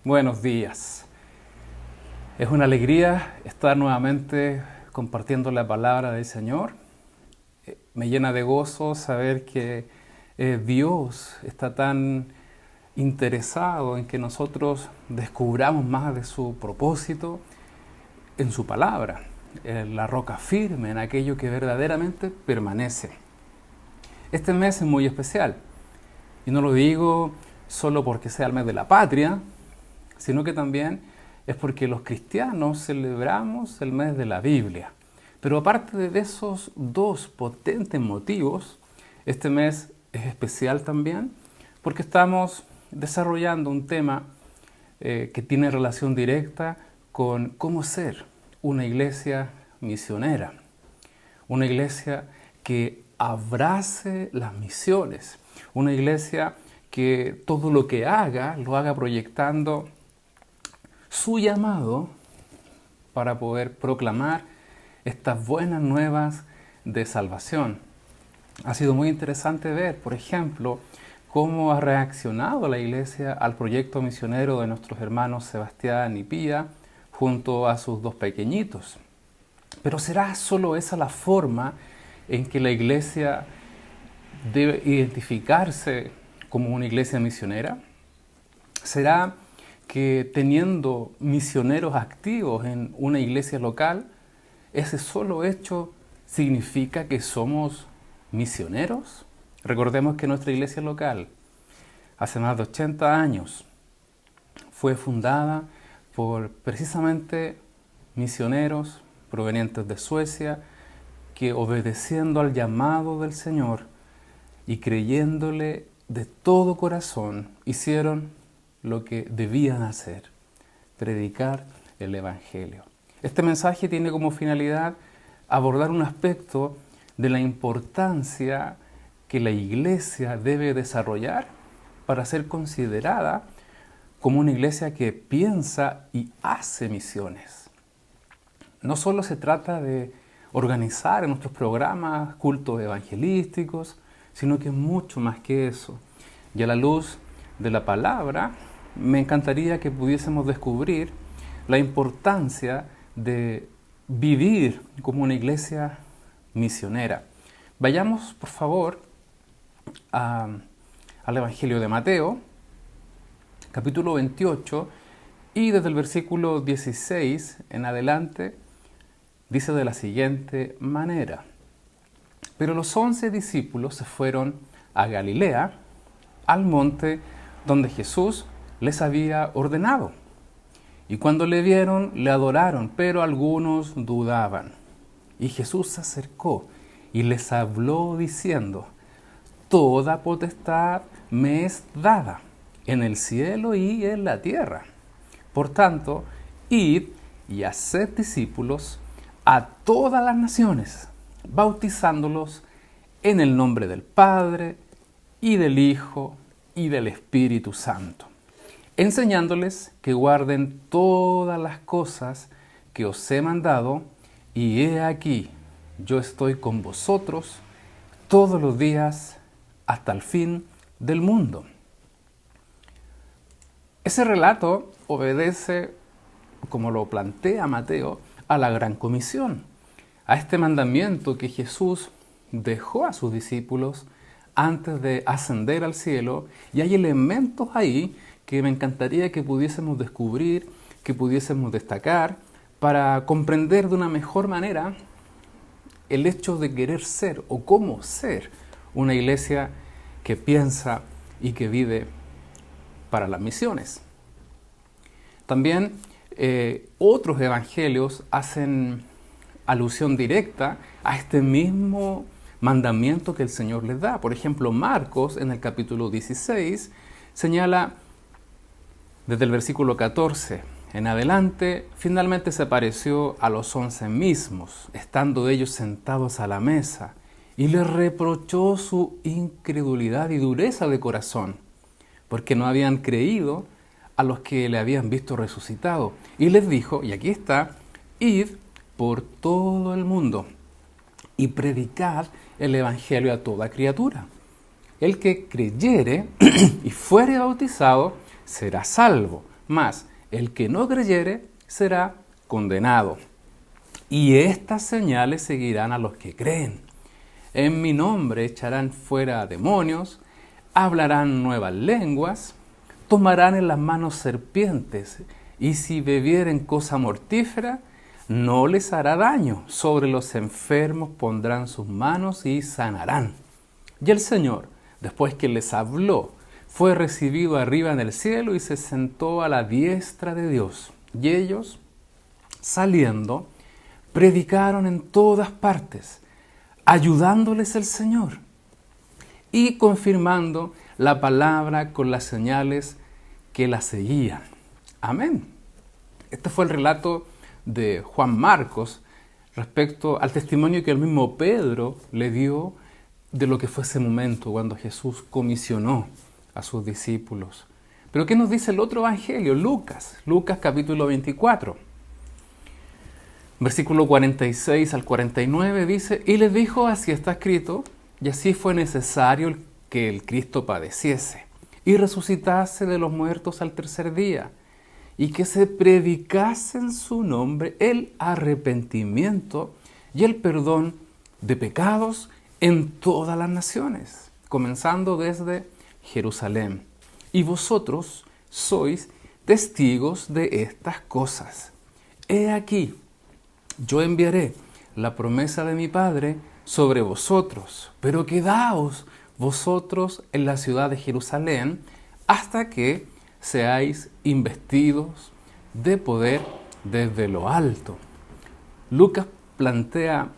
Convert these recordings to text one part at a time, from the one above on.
Buenos días. Es una alegría estar nuevamente compartiendo la palabra del Señor. Me llena de gozo saber que Dios está tan interesado en que nosotros descubramos más de su propósito en su palabra, en la roca firme, en aquello que verdaderamente permanece. Este mes es muy especial y no lo digo solo porque sea el mes de la patria, sino que también es porque los cristianos celebramos el mes de la Biblia. Pero aparte de esos dos potentes motivos, este mes es especial también porque estamos desarrollando un tema que tiene relación directa con cómo ser una iglesia misionera, una iglesia que abrace las misiones, una iglesia que todo lo que haga, lo haga proyectando su llamado para poder proclamar estas buenas nuevas de salvación. Ha sido muy interesante ver, por ejemplo, cómo ha reaccionado la iglesia al proyecto misionero de nuestros hermanos Sebastián y Pía junto a sus dos pequeñitos. Pero ¿será solo esa la forma en que la iglesia debe identificarse como una iglesia misionera? ¿Será que teniendo misioneros activos en una iglesia local, ese solo hecho significa que somos misioneros? Recordemos que nuestra iglesia local, hace más de 80 años, fue fundada por precisamente misioneros provenientes de Suecia, que obedeciendo al llamado del Señor y creyéndole de todo corazón, hicieron lo que debían hacer: predicar el Evangelio. Este mensaje tiene como finalidad abordar un aspecto de la importancia que la iglesia debe desarrollar para ser considerada como una iglesia que piensa y hace misiones. No solo se trata de organizar en nuestros programas cultos evangelísticos, sino que es mucho más que eso. Y a la luz de la palabra, me encantaría que pudiésemos descubrir la importancia de vivir como una iglesia misionera. Vayamos, por favor, al Evangelio de Mateo, capítulo 28, y desde el versículo 16 en adelante, dice de la siguiente manera: Pero los 11 discípulos se fueron a Galilea, al monte donde Jesús les había ordenado. Y cuando le vieron, le adoraron, pero algunos dudaban. Y Jesús se acercó y les habló diciendo: Toda potestad me es dada en el cielo y en la tierra. Por tanto, id y haced discípulos a todas las naciones, bautizándolos en el nombre del Padre, y del Hijo, y del Espíritu Santo, enseñándoles que guarden todas las cosas que os he mandado, y he aquí, yo estoy con vosotros todos los días hasta el fin del mundo. Ese relato obedece, como lo plantea Mateo, a la Gran Comisión, a este mandamiento que Jesús dejó a sus discípulos antes de ascender al cielo, y hay elementos ahí que me encantaría que pudiésemos descubrir, que pudiésemos destacar, para comprender de una mejor manera el hecho de querer ser o cómo ser una iglesia que piensa y que vive para las misiones. También otros evangelios hacen alusión directa a este mismo mandamiento que el Señor les da. Por ejemplo, Marcos, en el capítulo 16, señala desde el versículo 14 en adelante: finalmente se apareció a los 11 mismos, estando ellos sentados a la mesa, y les reprochó su incredulidad y dureza de corazón, porque no habían creído a los que le habían visto resucitado. Y les dijo, y aquí está: id por todo el mundo y predicad el Evangelio a toda criatura. El que creyere y fuere bautizado será salvo, mas el que no creyere será condenado. Y estas señales seguirán a los que creen. En mi nombre echarán fuera demonios, hablarán nuevas lenguas, tomarán en las manos serpientes, y si bebieren cosa mortífera, no les hará daño. Sobre los enfermos pondrán sus manos y sanarán. Y el Señor, después que les habló, fue recibido arriba en el cielo y se sentó a la diestra de Dios. Y ellos, saliendo, predicaron en todas partes, ayudándoles el Señor y confirmando la palabra con las señales que la seguían. Amén. Este fue el relato de Juan Marcos respecto al testimonio que el mismo Pedro le dio de lo que fue ese momento cuando Jesús comisionó a sus discípulos. Pero ¿qué nos dice el otro evangelio? Lucas capítulo 24. Versículo 46 al 49 dice, y les dijo, así está escrito, y así fue necesario que el Cristo padeciese y resucitase de los muertos al tercer día, y que se predicase en su nombre el arrepentimiento y el perdón de pecados en todas las naciones, comenzando desde Jerusalén. Y vosotros sois testigos de estas cosas. He aquí, yo enviaré la promesa de mi Padre sobre vosotros, pero quedaos vosotros en la ciudad de Jerusalén hasta que seáis investidos de poder desde lo alto. Lucas plantea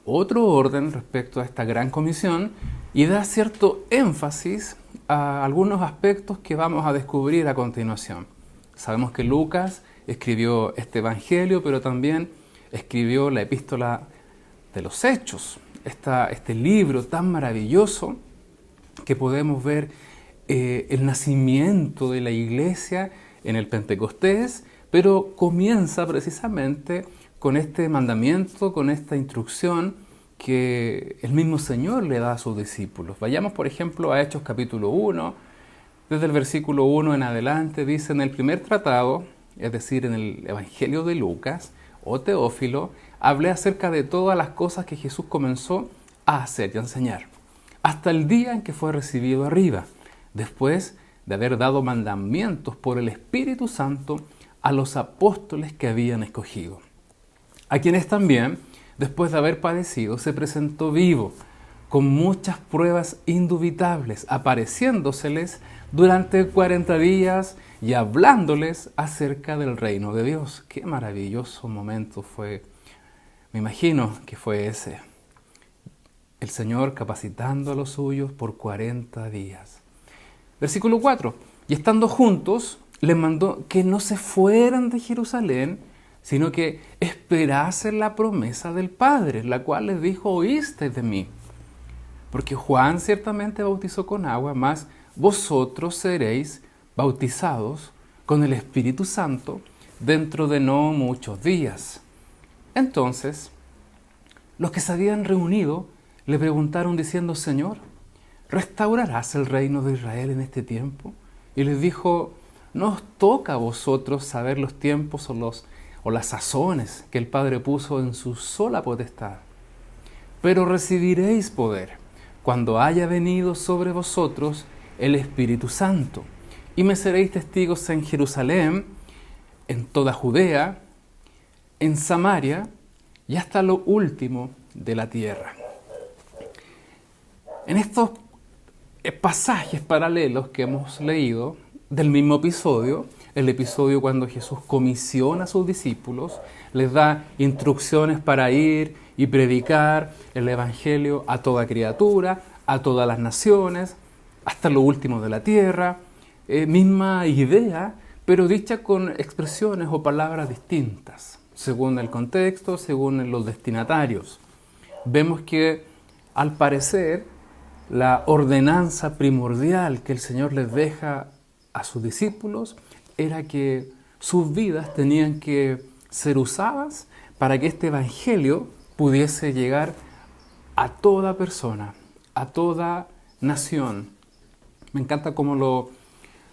otro orden respecto a esta gran comisión y da cierto énfasis a algunos aspectos que vamos a descubrir a continuación. Sabemos que Lucas escribió este evangelio, pero también escribió la epístola de los Hechos, este libro tan maravilloso que podemos ver el nacimiento de la iglesia en el Pentecostés, pero comienza precisamente con este mandamiento, con esta instrucción que el mismo Señor le da a sus discípulos. Vayamos, por ejemplo, a Hechos capítulo 1, desde el versículo 1 en adelante, dice: en el primer tratado, es decir, en el Evangelio de Lucas, o Teófilo, hablé acerca de todas las cosas que Jesús comenzó a hacer y a enseñar, hasta el día en que fue recibido arriba, después de haber dado mandamientos por el Espíritu Santo a los apóstoles que habían escogido, a quienes también, después de haber padecido, se presentó vivo, con muchas pruebas indubitables, apareciéndoseles durante 40 días y hablándoles acerca del reino de Dios. Qué maravilloso momento fue, me imagino que fue ese. El Señor capacitando a los suyos por 40 días. Versículo 4. Y estando juntos, les mandó que no se fueran de Jerusalén, sino que esperasen la promesa del Padre, la cual les dijo: oísteis de mí. Porque Juan ciertamente bautizó con agua, mas vosotros seréis bautizados con el Espíritu Santo dentro de no muchos días. Entonces, los que se habían reunido le preguntaron diciendo: Señor, ¿restaurarás el reino de Israel en este tiempo? Y les dijo: no os toca a vosotros saber los tiempos o las sazones que el Padre puso en su sola potestad, pero recibiréis poder cuando haya venido sobre vosotros el Espíritu Santo, y me seréis testigos en Jerusalén, en toda Judea, en Samaria y hasta lo último de la tierra. En estos pasajes paralelos que hemos leído del mismo episodio, el episodio cuando Jesús comisiona a sus discípulos, les da instrucciones para ir y predicar el Evangelio a toda criatura, a todas las naciones, hasta lo último de la tierra. Misma idea, pero dicha con expresiones o palabras distintas, según el contexto, según los destinatarios. Vemos que, al parecer, la ordenanza primordial que el Señor les deja a sus discípulos era que sus vidas tenían que ser usadas para que este Evangelio pudiese llegar a toda persona, a toda nación. Me encanta cómo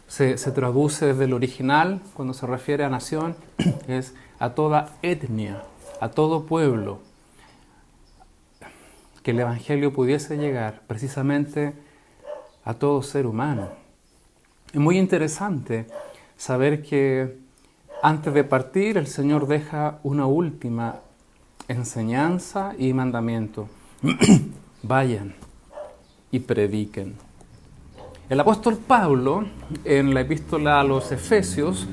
se traduce desde el original, cuando se refiere a nación, es a toda etnia, a todo pueblo, que el Evangelio pudiese llegar precisamente a todo ser humano. Es muy interesante saber que antes de partir el Señor deja una última enseñanza y mandamiento. Vayan y prediquen. El apóstol Pablo, en la epístola a los Efesios,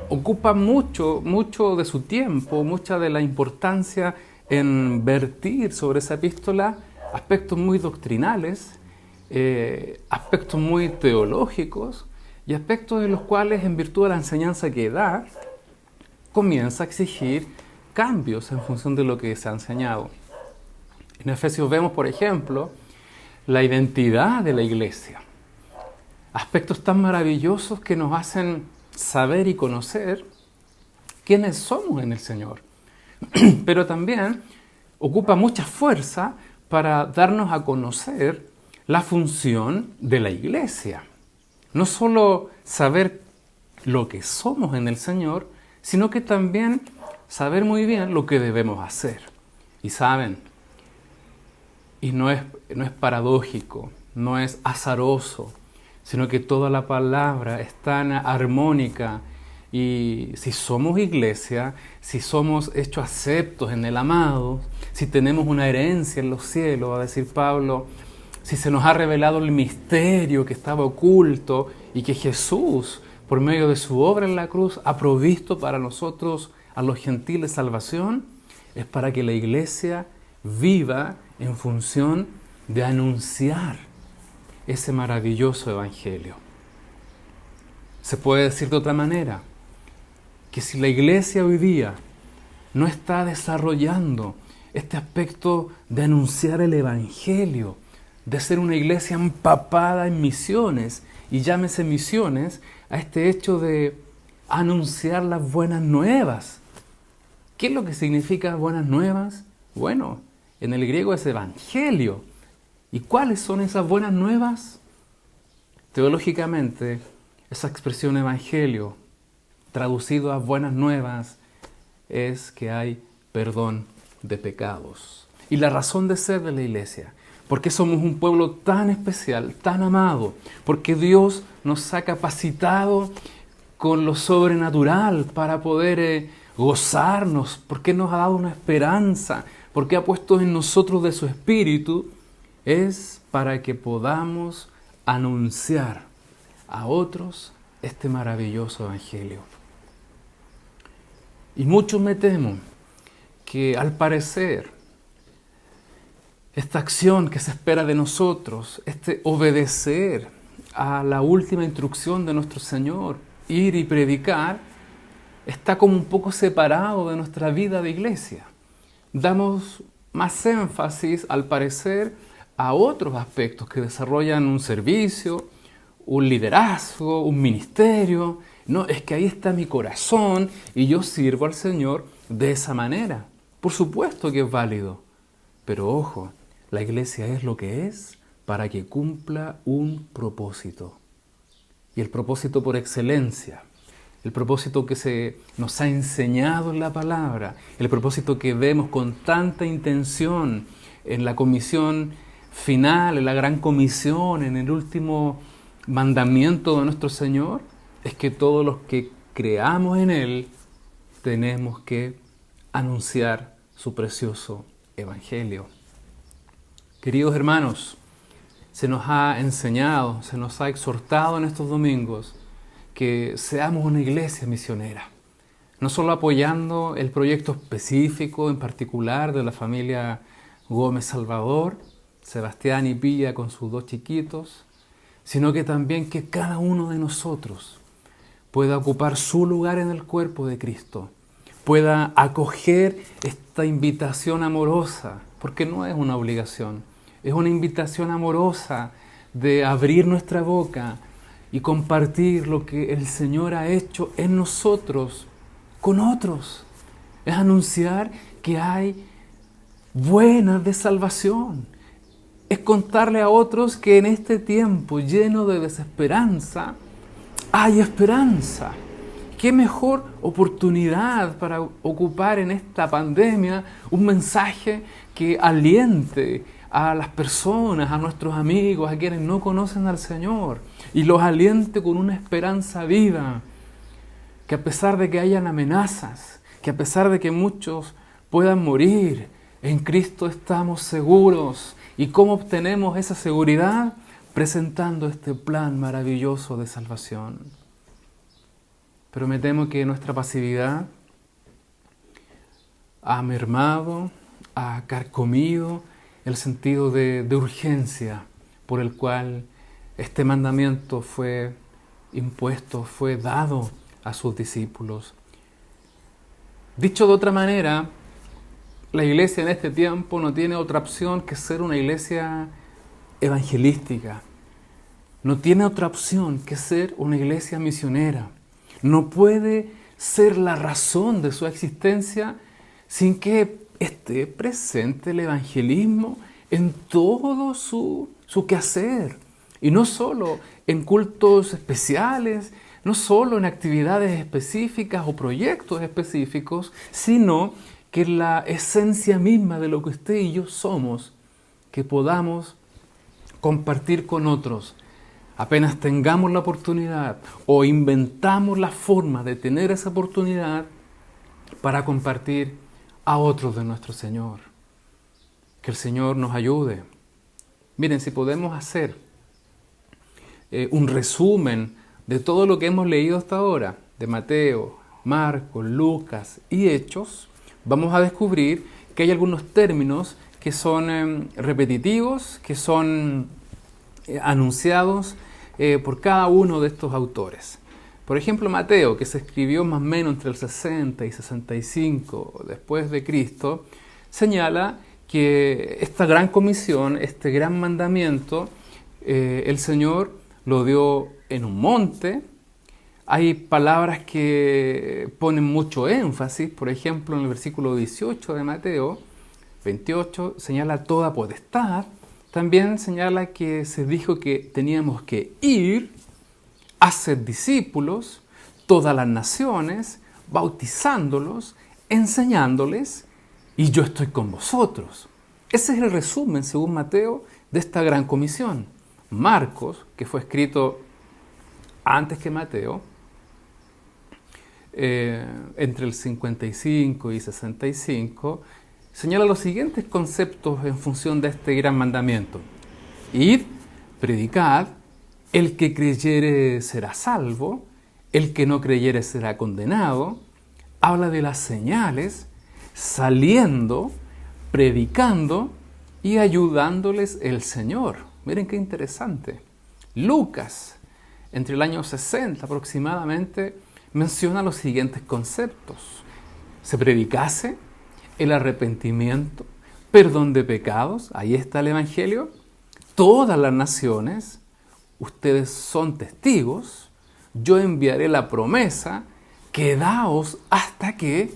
ocupa mucho de su tiempo, mucha de la importancia en vertir sobre esa epístola aspectos muy doctrinales, aspectos muy teológicos y aspectos en los cuales, en virtud de la enseñanza que da, comienza a exigir cambios en función de lo que se ha enseñado. En Efesios vemos, por ejemplo, la identidad de la iglesia. Aspectos tan maravillosos que nos hacen saber y conocer quiénes somos en el Señor. Pero también ocupa mucha fuerza para darnos a conocer la función de la iglesia. No solo saber lo que somos en el Señor, sino que también saber muy bien lo que debemos hacer. Y saben, y no es paradójico, no es azaroso, sino que toda la palabra es tan armónica. Y si somos iglesia, si somos hechos aceptos en el amado, si tenemos una herencia en los cielos, va a decir Pablo, si se nos ha revelado el misterio que estaba oculto y que Jesús, por medio de su obra en la cruz, ha provisto para nosotros, a los gentiles, salvación, es para que la iglesia viva en función de anunciar ese maravilloso evangelio. Se puede decir de otra manera, que si la iglesia hoy día no está desarrollando este aspecto de anunciar el evangelio, de ser una iglesia empapada en misiones, y llámese misiones a este hecho de anunciar las buenas nuevas. ¿Qué es lo que significa buenas nuevas? Bueno, en el griego es evangelio. ¿Y cuáles son esas buenas nuevas? Teológicamente, esa expresión evangelio, traducido a buenas nuevas, es que hay perdón de pecados. Y la razón de ser de la iglesia, porque somos un pueblo tan especial, tan amado, porque Dios nos ha capacitado con lo sobrenatural para poder gozarnos, porque nos ha dado una esperanza, porque ha puesto en nosotros de su espíritu, es para que podamos anunciar a otros este maravilloso evangelio. Y mucho me temo que al parecer esta acción que se espera de nosotros, este obedecer a la última instrucción de nuestro Señor, ir y predicar, está como un poco separado de nuestra vida de iglesia. Damos más énfasis, al parecer, a otros aspectos que desarrollan un servicio, un liderazgo, un ministerio. No, es que ahí está mi corazón y yo sirvo al Señor de esa manera. Por supuesto que es válido, pero ojo, la iglesia es lo que es para que cumpla un propósito. Y el propósito por excelencia, el propósito que se nos ha enseñado en la palabra, el propósito que vemos con tanta intención en la comisión final, en la gran comisión, en el último mandamiento de nuestro Señor, es que todos los que creamos en Él tenemos que anunciar su precioso evangelio. Queridos hermanos, se nos ha enseñado, se nos ha exhortado en estos domingos que seamos una iglesia misionera, no solo apoyando el proyecto específico, en particular, de la familia Gómez Salvador, Sebastián y Pía con sus 2 chiquitos, sino que también que cada uno de nosotros pueda ocupar su lugar en el cuerpo de Cristo, pueda acoger esta invitación amorosa, porque no es una obligación, es una invitación amorosa de abrir nuestra boca y compartir lo que el Señor ha hecho en nosotros con otros. Es anunciar que hay buenas de salvación. es contarle a otros que en este tiempo lleno de desesperanza hay esperanza. ¿Qué mejor oportunidad para ocupar en esta pandemia un mensaje que aliente a las personas, a nuestros amigos, a quienes no conocen al Señor, y los aliente con una esperanza viva? Que a pesar de que hayan amenazas, que a pesar de que muchos puedan morir, en Cristo estamos seguros. ¿Y cómo obtenemos esa seguridad? Presentando este plan maravilloso de salvación. Pero me temo que nuestra pasividad ha mermado, ha carcomido el sentido de urgencia por el cual este mandamiento fue impuesto, fue dado a sus discípulos. Dicho de otra manera, la iglesia en este tiempo no tiene otra opción que ser una iglesia evangelística. No tiene otra opción que ser una iglesia misionera. No puede ser la razón de su existencia sin que esté presente el evangelismo en todo su quehacer. Y no solo en cultos especiales, no solo en actividades específicas o proyectos específicos, sino que la esencia misma de lo que usted y yo somos, que podamos compartir con otros. Apenas tengamos la oportunidad o inventamos la forma de tener esa oportunidad para compartir a otros de nuestro Señor. Que el Señor nos ayude. Miren, si podemos hacer un resumen de todo lo que hemos leído hasta ahora, de Mateo, Marcos, Lucas y Hechos, vamos a descubrir que hay algunos términos que son repetitivos, que son anunciados por cada uno de estos autores. Por ejemplo, Mateo, que se escribió más o menos entre el 60 y 65 después de Cristo, señala que esta gran comisión, este gran mandamiento, el Señor lo dio en un monte. Hay palabras que ponen mucho énfasis, por ejemplo, en el versículo 18 de Mateo 28 señala toda potestad. También señala que se dijo que teníamos que ir, hacer discípulos, todas las naciones, bautizándolos, enseñándoles, y yo estoy con vosotros. Ese es el resumen, según Mateo, de esta gran comisión. Marcos, que fue escrito antes que Mateo, entre el 55 y 65, señala los siguientes conceptos en función de este gran mandamiento. Id, predicad, el que creyere será salvo, el que no creyere será condenado. Habla de las señales, saliendo, predicando y ayudándoles el Señor. Miren qué interesante. Lucas, entre el año 60 aproximadamente, menciona los siguientes conceptos. Se predicase el arrepentimiento, perdón de pecados, ahí está el Evangelio, todas las naciones, ustedes son testigos, yo enviaré la promesa, quedaos hasta que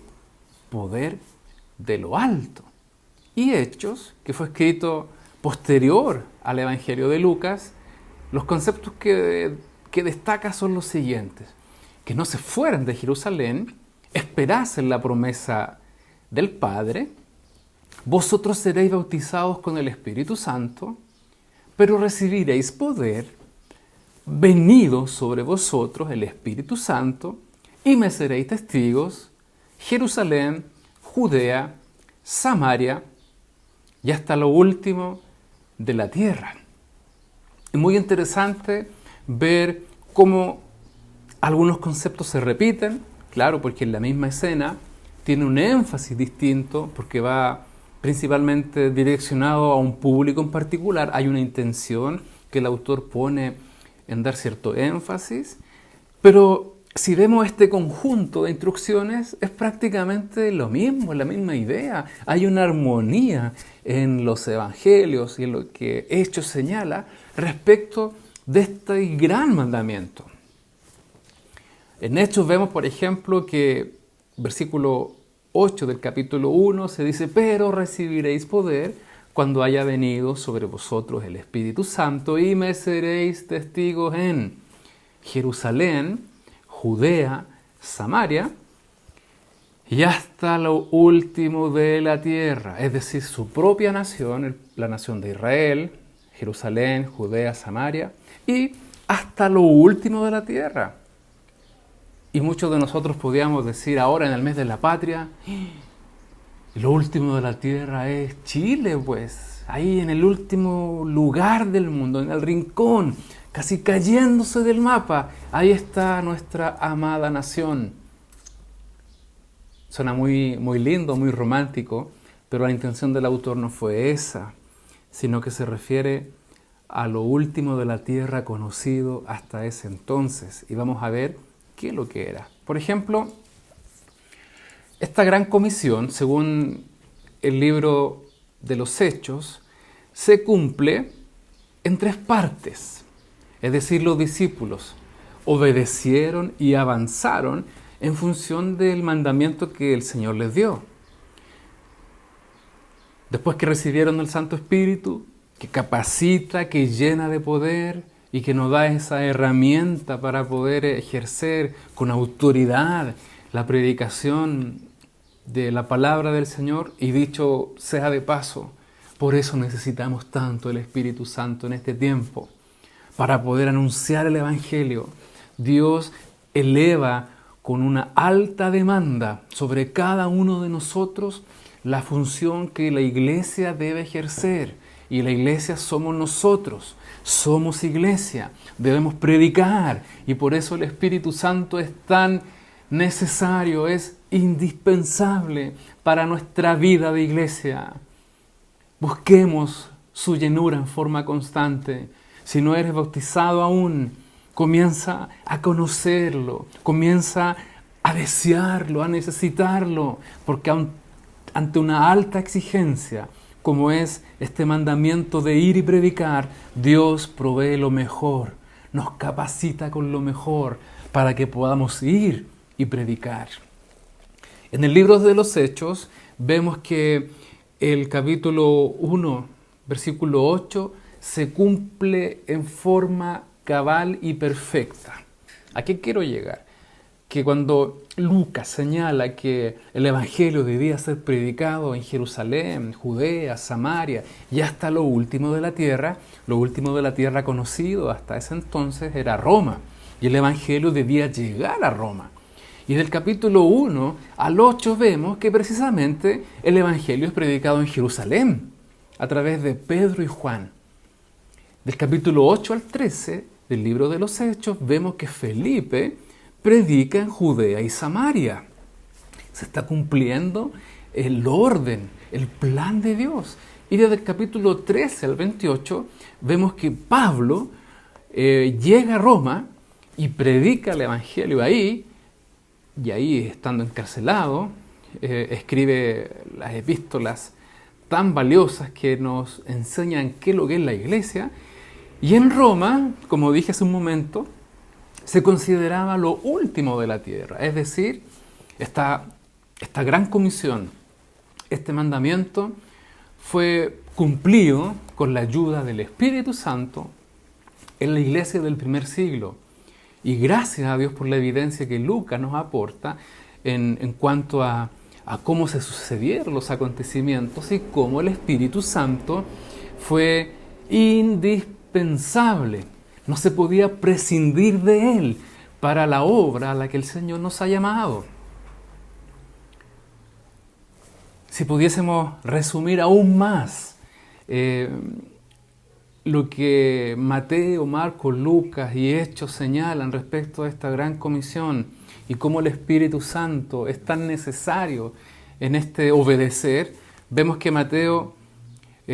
poder de lo alto. Y Hechos, que fue escrito posterior al Evangelio de Lucas, los conceptos que destaca son los siguientes: que no se fueran de Jerusalén, esperasen la promesa del Padre, vosotros seréis bautizados con el Espíritu Santo, pero recibiréis poder, venido sobre vosotros el Espíritu Santo, y me seréis testigos, Jerusalén, Judea, Samaria, y hasta lo último de la tierra. Es muy interesante ver cómo algunos conceptos se repiten, claro, porque en la misma escena tiene un énfasis distinto, porque va principalmente direccionado a un público en particular. Hay una intención que el autor pone en dar cierto énfasis, pero si vemos este conjunto de instrucciones, es prácticamente lo mismo, la misma idea. Hay una armonía en los evangelios y en lo que Hechos señala respecto de este gran mandamiento. En Hechos vemos, por ejemplo, que versículo 8 del capítulo 1 se dice: pero recibiréis poder cuando haya venido sobre vosotros el Espíritu Santo, y me seréis testigos en Jerusalén, Judea, Samaria, y hasta lo último de la tierra, es decir, su propia nación, la nación de Israel, Jerusalén, Judea, Samaria, y hasta lo último de la tierra. Y muchos de nosotros podíamos decir ahora en el mes de la patria, lo último de la tierra es Chile, pues, ahí en el último lugar del mundo, en el rincón, casi cayéndose del mapa, ahí está nuestra amada nación. Suena muy, muy lindo, muy romántico, pero la intención del autor no fue esa, sino que se refiere a lo último de la tierra conocido hasta ese entonces. Y vamos a ver qué es lo que era. Por ejemplo, esta gran comisión, según el libro de los Hechos, se cumple en 3 partes. Es decir, los discípulos obedecieron y avanzaron en función del mandamiento que el Señor les dio. Después que recibieron el Santo Espíritu, que capacita, que llena de poder y que nos da esa herramienta para poder ejercer con autoridad la predicación de la palabra del Señor, y dicho sea de paso, por eso necesitamos tanto el Espíritu Santo en este tiempo, para poder anunciar el Evangelio. Dios eleva con una alta demanda sobre cada uno de nosotros la función que la iglesia debe ejercer. Y la iglesia somos nosotros, somos iglesia, debemos predicar, y por eso el Espíritu Santo es tan necesario, es indispensable para nuestra vida de iglesia. Busquemos su llenura en forma constante. Si no eres bautizado aún, comienza a conocerlo, comienza a desearlo, a necesitarlo, porque ante una alta exigencia, como es este mandamiento de ir y predicar, Dios provee lo mejor, nos capacita con lo mejor para que podamos ir y predicar. En el libro de los Hechos vemos que el capítulo 1, versículo 8, se cumple en forma cabal y perfecta. ¿A qué quiero llegar? Que cuando Lucas señala que el Evangelio debía ser predicado en Jerusalén, Judea, Samaria y hasta lo último de la tierra conocido hasta ese entonces era Roma, y el Evangelio debía llegar a Roma. Y del capítulo 1 al 8 vemos que precisamente el Evangelio es predicado en Jerusalén a través de Pedro y Juan. Del capítulo 8 al 13 del libro de los Hechos vemos que Felipe predica en Judea y Samaria. Se está cumpliendo el orden, el plan de Dios. Y desde el capítulo 13 al 28 vemos que Pablo llega a Roma y predica el Evangelio ahí, y ahí, estando encarcelado, escribe las epístolas tan valiosas que nos enseñan qué es lo que es la iglesia. Y en Roma, como dije hace un momento, se consideraba lo último de la tierra. Es decir, esta gran comisión, este mandamiento, fue cumplido con la ayuda del Espíritu Santo en la iglesia del primer siglo. Y gracias a Dios por la evidencia que Lucas nos aporta en cuanto a cómo se sucedieron los acontecimientos y cómo el Espíritu Santo fue indispensable. No se podía prescindir de Él para la obra a la que el Señor nos ha llamado. Si pudiésemos resumir aún más lo que Mateo, Marcos, Lucas y Hechos señalan respecto a esta gran comisión y cómo el Espíritu Santo es tan necesario en este obedecer, vemos que Mateo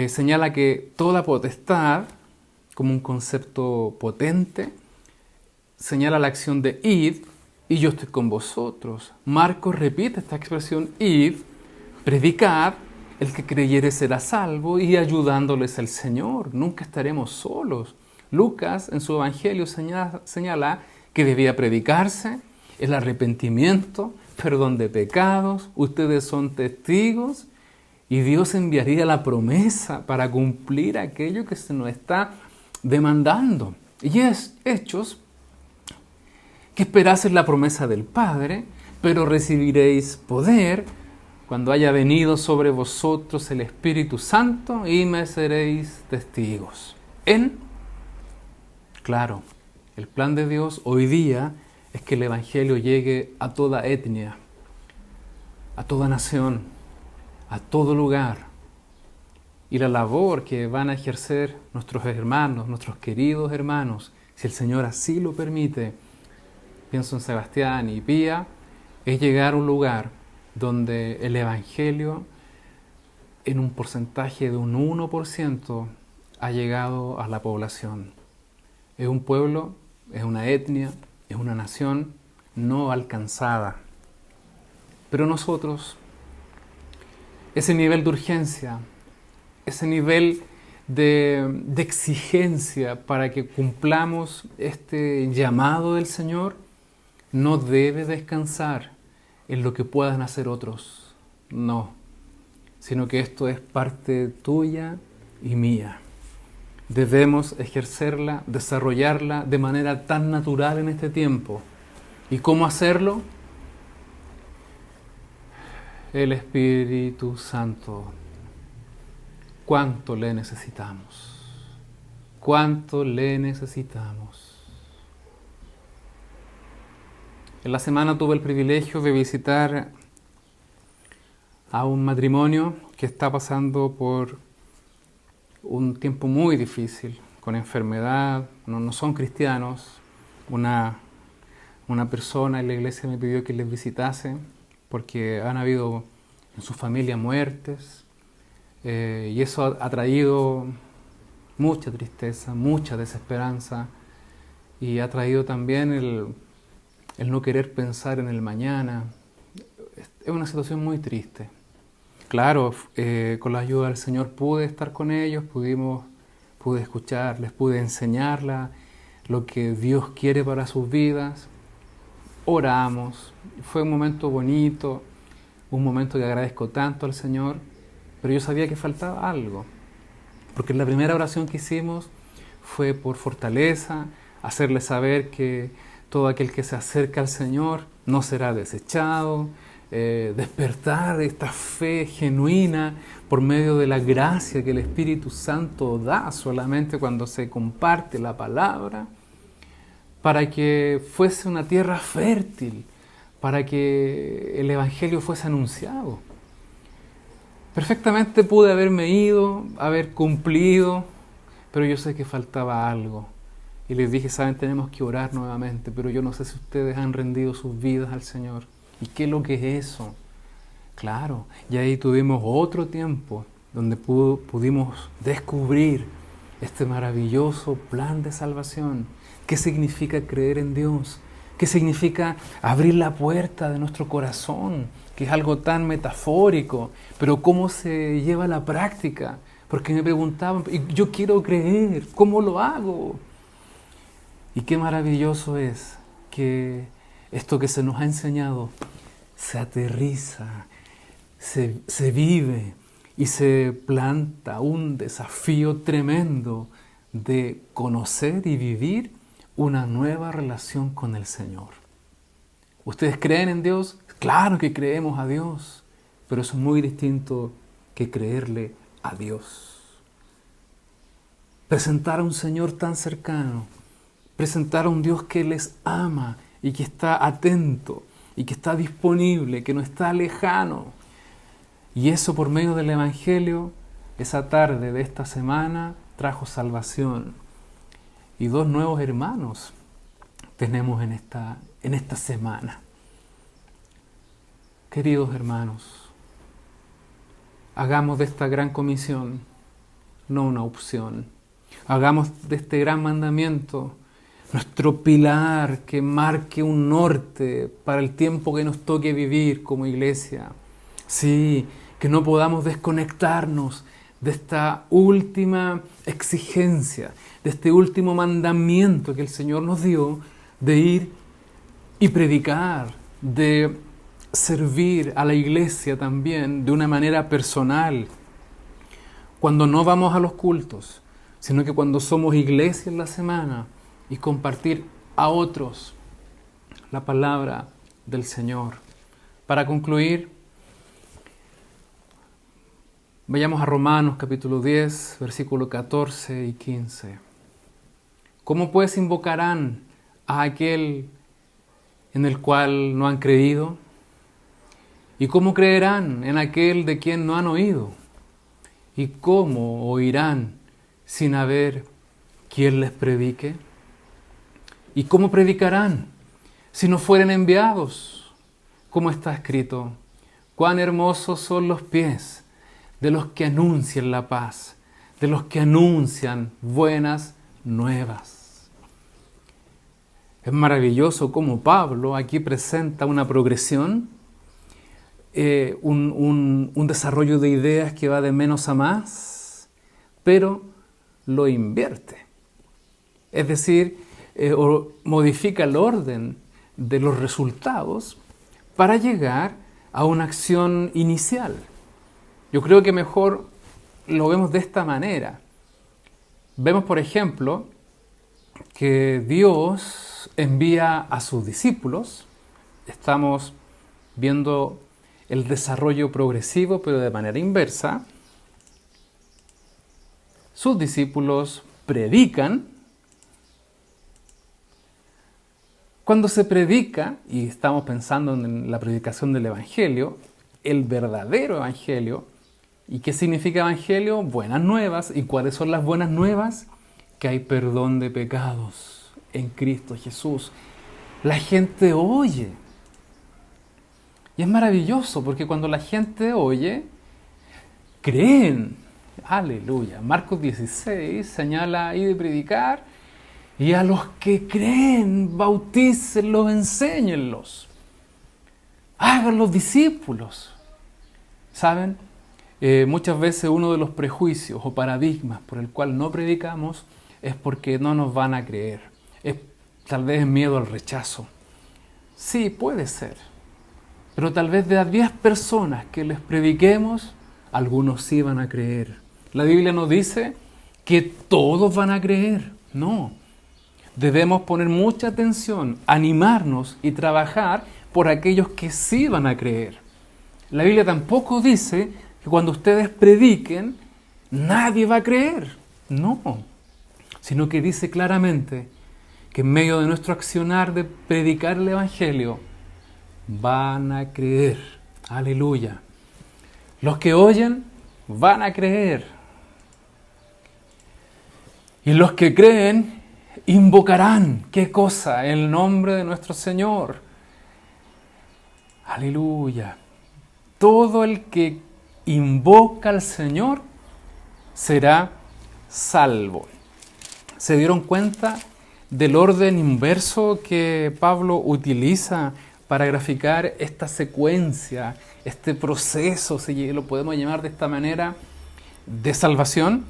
señala que toda potestad, como un concepto potente, señala la acción de id, y yo estoy con vosotros. Marcos repite esta expresión id, predicad, el que creyere será salvo, y ayudándoles el Señor. Nunca estaremos solos. Lucas en su evangelio señala que debía predicarse el arrepentimiento, perdón de pecados, ustedes son testigos, y Dios enviaría la promesa para cumplir aquello que se nos está demandando. Y es Hechos, que esperaseis la promesa del Padre, pero recibiréis poder cuando haya venido sobre vosotros el Espíritu Santo y me seréis testigos. Claro, el plan de Dios hoy día es que el Evangelio llegue a toda etnia, a toda nación, a todo lugar. Y la labor que van a ejercer nuestros hermanos, nuestros queridos hermanos, si el Señor así lo permite, pienso en Sebastián y Pía, es llegar a un lugar donde el Evangelio en un porcentaje de un 1% ha llegado a la población. Es un pueblo, es una etnia, es una nación no alcanzada. Pero nosotros, ese nivel de urgencia, ese nivel de exigencia para que cumplamos este llamado del Señor, no debe descansar en lo que puedan hacer otros. No, sino que esto es parte tuya y mía. Debemos ejercerla, desarrollarla de manera tan natural en este tiempo. ¿Y cómo hacerlo? El Espíritu Santo. ¿Cuánto le necesitamos? ¿Cuánto le necesitamos? En la semana tuve el privilegio de visitar a un matrimonio que está pasando por un tiempo muy difícil, con enfermedad, no son cristianos. Una persona en la iglesia me pidió que les visitase porque han habido en su familia muertes y eso ha traído mucha tristeza, mucha desesperanza y ha traído también el no querer pensar en el mañana. Es una situación muy triste. Claro, con la ayuda del Señor pude estar con ellos, pude escucharles, pude enseñarles lo que Dios quiere para sus vidas. Oramos, fue un momento bonito, un momento que agradezco tanto al Señor, pero yo sabía que faltaba algo, porque la primera oración que hicimos fue por fortaleza, hacerles saber que todo aquel que se acerca al Señor no será desechado, despertar esta fe genuina por medio de la gracia que el Espíritu Santo da solamente cuando se comparte la palabra, para que fuese una tierra fértil, para que el Evangelio fuese anunciado. Perfectamente pude haberme ido, haber cumplido, pero yo sé que faltaba algo. Y les dije, saben, tenemos que orar nuevamente, pero yo no sé si ustedes han rendido sus vidas al Señor. ¿Y qué es lo que es eso? Claro, y ahí tuvimos otro tiempo donde pudimos descubrir este maravilloso plan de salvación. ¿Qué significa creer en Dios? ¿Qué significa abrir la puerta de nuestro corazón? Que es algo tan metafórico, pero ¿cómo se lleva a la práctica? Porque me preguntaban, yo quiero creer, ¿cómo lo hago? Y qué maravilloso es que esto que se nos ha enseñado se aterriza, se vive y se planta un desafío tremendo de conocer y vivir una nueva relación con el Señor. ¿Ustedes creen en Dios? Claro que creemos a Dios, pero eso es muy distinto que creerle a Dios. Presentar a un Señor tan cercano, presentar a un Dios que les ama y que está atento y que está disponible, que no está lejano. Y eso por medio del Evangelio, esa tarde de esta semana, trajo salvación. Y 2 nuevos hermanos tenemos en esta semana. Queridos hermanos, hagamos de esta gran comisión no una opción. Hagamos de este gran mandamiento nuestro pilar que marque un norte para el tiempo que nos toque vivir como iglesia. Sí, que no podamos desconectarnos de esta última exigencia, de este último mandamiento que el Señor nos dio de ir y predicar, de servir a la iglesia también de una manera personal, cuando no vamos a los cultos, sino que cuando somos iglesia en la semana y compartir a otros la palabra del Señor. Para concluir, vayamos a Romanos capítulo 10, versículos 14 y 15. ¿Cómo pues invocarán a aquel en el cual no han creído? ¿Y cómo creerán en aquel de quien no han oído? ¿Y cómo oirán sin haber quien les predique? ¿Y cómo predicarán si no fueren enviados? Como está escrito, cuán hermosos son los pies de los que anuncian la paz, de los que anuncian buenas nuevas. Es maravilloso cómo Pablo aquí presenta una progresión, un desarrollo de ideas que va de menos a más, pero lo invierte. Es decir, modifica el orden de los resultados para llegar a una acción inicial. Yo creo que mejor lo vemos de esta manera. Vemos, por ejemplo, que Dios envía a sus discípulos. Estamos viendo el desarrollo progresivo, pero de manera inversa. Sus discípulos predican. Cuando se predica, y estamos pensando en la predicación del Evangelio, el verdadero Evangelio. ¿Y qué significa Evangelio? Buenas nuevas. ¿Y cuáles son las buenas nuevas? Que hay perdón de pecados en Cristo Jesús. La gente oye. Y es maravilloso porque cuando la gente oye, creen. Aleluya. Marcos 16 señala ahí de predicar. Y a los que creen, bautícenlos, enséñenlos. Háganlos discípulos. ¿Saben? Muchas veces uno de los prejuicios o paradigmas por el cual no predicamos es porque no nos van a creer. Es tal vez miedo al rechazo. Sí, puede ser. Pero tal vez de las 10 personas que les prediquemos, algunos sí van a creer. La Biblia nos dice que todos van a creer. No. Debemos poner mucha atención, animarnos y trabajar por aquellos que sí van a creer. La Biblia tampoco dice que cuando ustedes prediquen, nadie va a creer. No, sino que dice claramente que en medio de nuestro accionar de predicar el Evangelio, van a creer. Aleluya. Los que oyen van a creer. Y los que creen invocarán, ¿qué cosa? El nombre de nuestro Señor. Aleluya. Todo el que invoca al Señor será salvo. ¿Se dieron cuenta del orden inverso que Pablo utiliza para graficar esta secuencia, este proceso, si lo podemos llamar de esta manera, de salvación?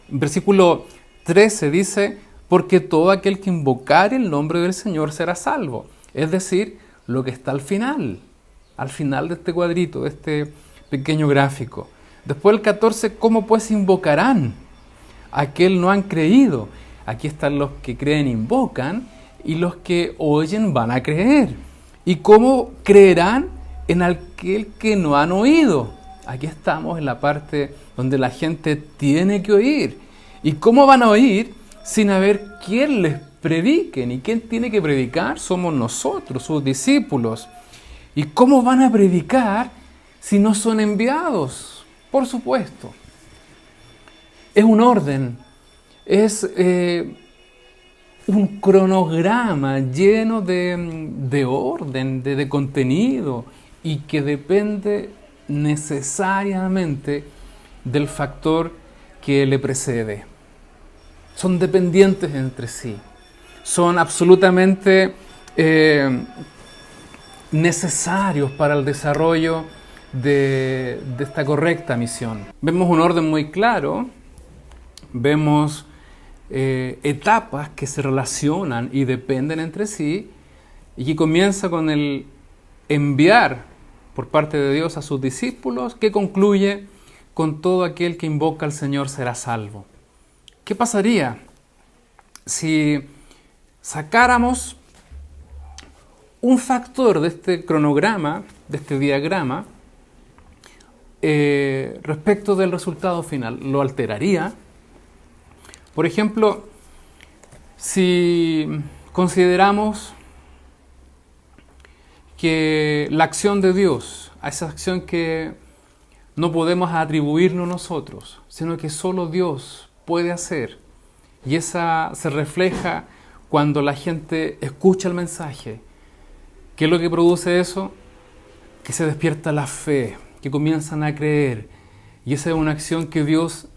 Versículo 13 dice, porque todo aquel que invocare el nombre del Señor será salvo. Es decir, lo que está al final de este cuadrito, de este pequeño gráfico. Después el 14, ¿cómo pues invocarán a aquel no han creído? Aquí están los que creen, invocan, y los que oyen van a creer. ¿Y cómo creerán en aquel que no han oído? Aquí estamos en la parte donde la gente tiene que oír. ¿Y cómo van a oír sin haber quien les prediquen? ¿Y quién tiene que predicar? Somos nosotros, sus discípulos. ¿Y cómo van a predicar si no son enviados? Por supuesto. Es un orden, es un cronograma lleno de orden, de contenido, y que depende necesariamente del factor que le precede. Son dependientes entre sí, son absolutamente necesarios para el desarrollo de esta correcta misión. Vemos un orden muy claro, vemos etapas que se relacionan y dependen entre sí, y que comienza con el enviar por parte de Dios a sus discípulos, que concluye con todo aquel que invoca al Señor será salvo. ¿Qué pasaría si sacáramos un factor de este cronograma, de este diagrama, respecto del resultado final? Lo alteraría. Por ejemplo, si consideramos que la acción de Dios, a esa acción que no podemos atribuirnos nosotros, sino que solo Dios puede hacer, y esa se refleja cuando la gente escucha el mensaje. ¿Qué es lo que produce eso? Que se despierta la fe, que comienzan a creer, y esa es una acción que Dios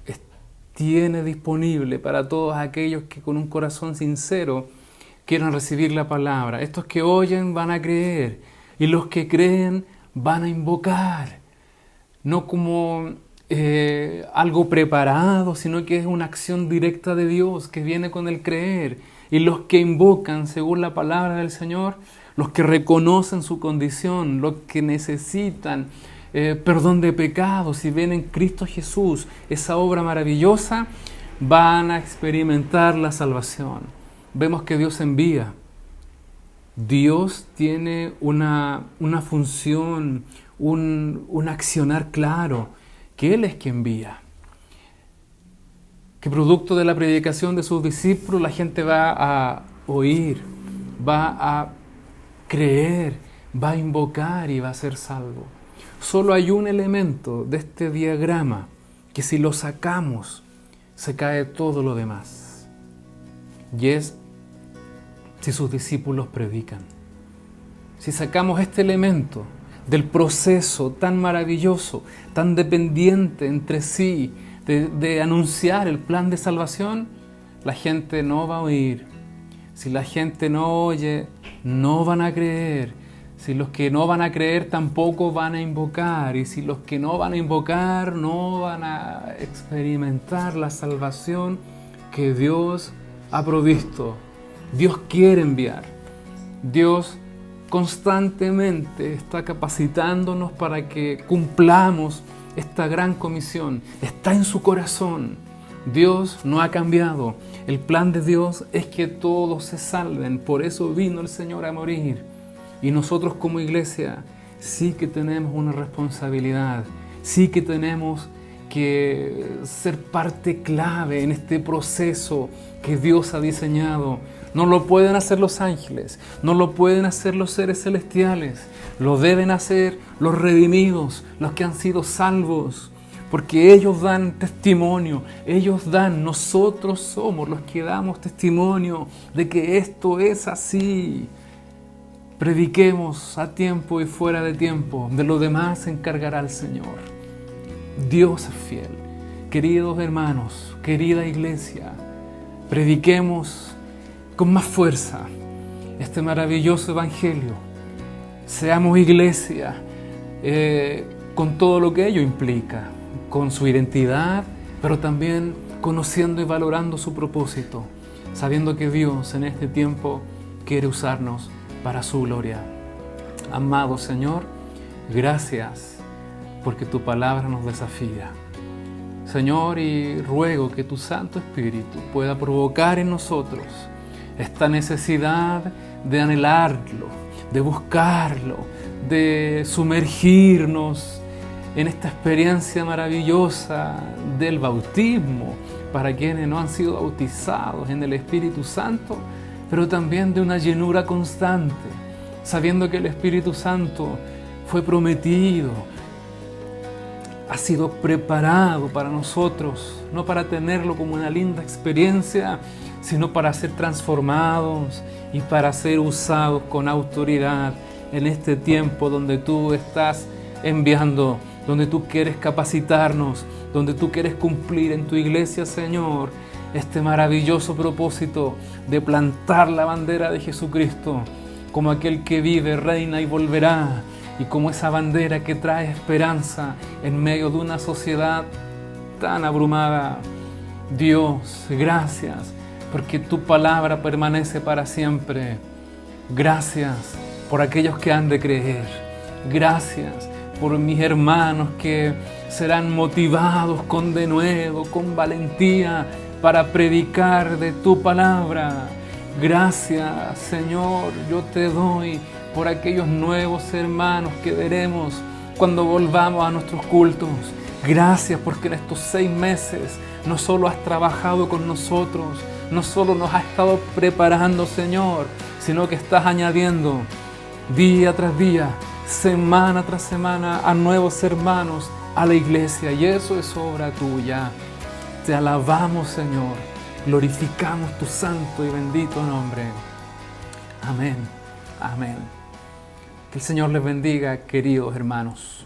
tiene disponible para todos aquellos que con un corazón sincero quieran recibir la palabra. Estos que oyen van a creer, y los que creen van a invocar. No como algo preparado, sino que es una acción directa de Dios que viene con el creer. Y los que invocan según la palabra del Señor, los que reconocen su condición, los que necesitan perdón de pecados y ven en Cristo Jesús esa obra maravillosa, van a experimentar la salvación. Vemos que Dios envía. Dios tiene una función, un accionar claro, que Él es quien envía. Que producto de la predicación de sus discípulos la gente va a oír, va a creer, va a invocar y va a ser salvo. Solo hay un elemento de este diagrama que si lo sacamos se cae todo lo demás. Y es si sus discípulos predican. Si sacamos este elemento del proceso tan maravilloso, tan dependiente entre sí, de anunciar el plan de salvación, la gente no va a oír. Si la gente no oye, no van a creer. Si los que no van a creer tampoco van a invocar. Y si los que no van a invocar no van a experimentar la salvación que Dios ha provisto. Dios quiere enviar. Dios constantemente está capacitándonos para que cumplamos esta gran comisión. Está en su corazón. Dios no ha cambiado. El plan de Dios es que todos se salven. Por eso vino el Señor a morir. Y nosotros como iglesia sí que tenemos una responsabilidad. Sí que tenemos que ser parte clave en este proceso que Dios ha diseñado. No lo pueden hacer los ángeles, no lo pueden hacer los seres celestiales, lo deben hacer los redimidos, los que han sido salvos, porque ellos dan testimonio, nosotros somos los que damos testimonio de que esto es así. Prediquemos a tiempo y fuera de tiempo, de lo demás se encargará el Señor. Dios es fiel. Queridos hermanos, querida iglesia, prediquemos con más fuerza este maravilloso evangelio. Seamos iglesia con todo lo que ello implica, con su identidad, pero también conociendo y valorando su propósito, sabiendo que Dios en este tiempo quiere usarnos para su gloria. Amado Señor, gracias porque tu palabra nos desafía. Señor, y ruego que tu Santo Espíritu pueda provocar en nosotros esta necesidad de anhelarlo, de buscarlo, de sumergirnos en esta experiencia maravillosa del bautismo para quienes no han sido bautizados en el Espíritu Santo, pero también de una llenura constante, sabiendo que el Espíritu Santo fue prometido, ha sido preparado para nosotros, no para tenerlo como una linda experiencia, sino para ser transformados y para ser usados con autoridad en este tiempo donde tú estás enviando, donde tú quieres capacitarnos, donde tú quieres cumplir en tu iglesia, Señor, este maravilloso propósito de plantar la bandera de Jesucristo como aquel que vive, reina y volverá, y como esa bandera que trae esperanza en medio de una sociedad tan abrumada. Dios, gracias, porque tu palabra permanece para siempre. Gracias, por aquellos que han de creer. Gracias por mis hermanos que serán motivados con denuedo, con valentía para predicar de tu palabra. Gracias, Señor, yo te doy por aquellos nuevos hermanos que veremos cuando volvamos a nuestros cultos. Gracias porque en estos 6 meses no solo has trabajado con nosotros, no solo nos has estado preparando, Señor, sino que estás añadiendo día tras día, semana tras semana, a nuevos hermanos a la iglesia. Y eso es obra tuya. Te alabamos, Señor. Glorificamos tu santo y bendito nombre. Amén. Amén. Que el Señor les bendiga, queridos hermanos.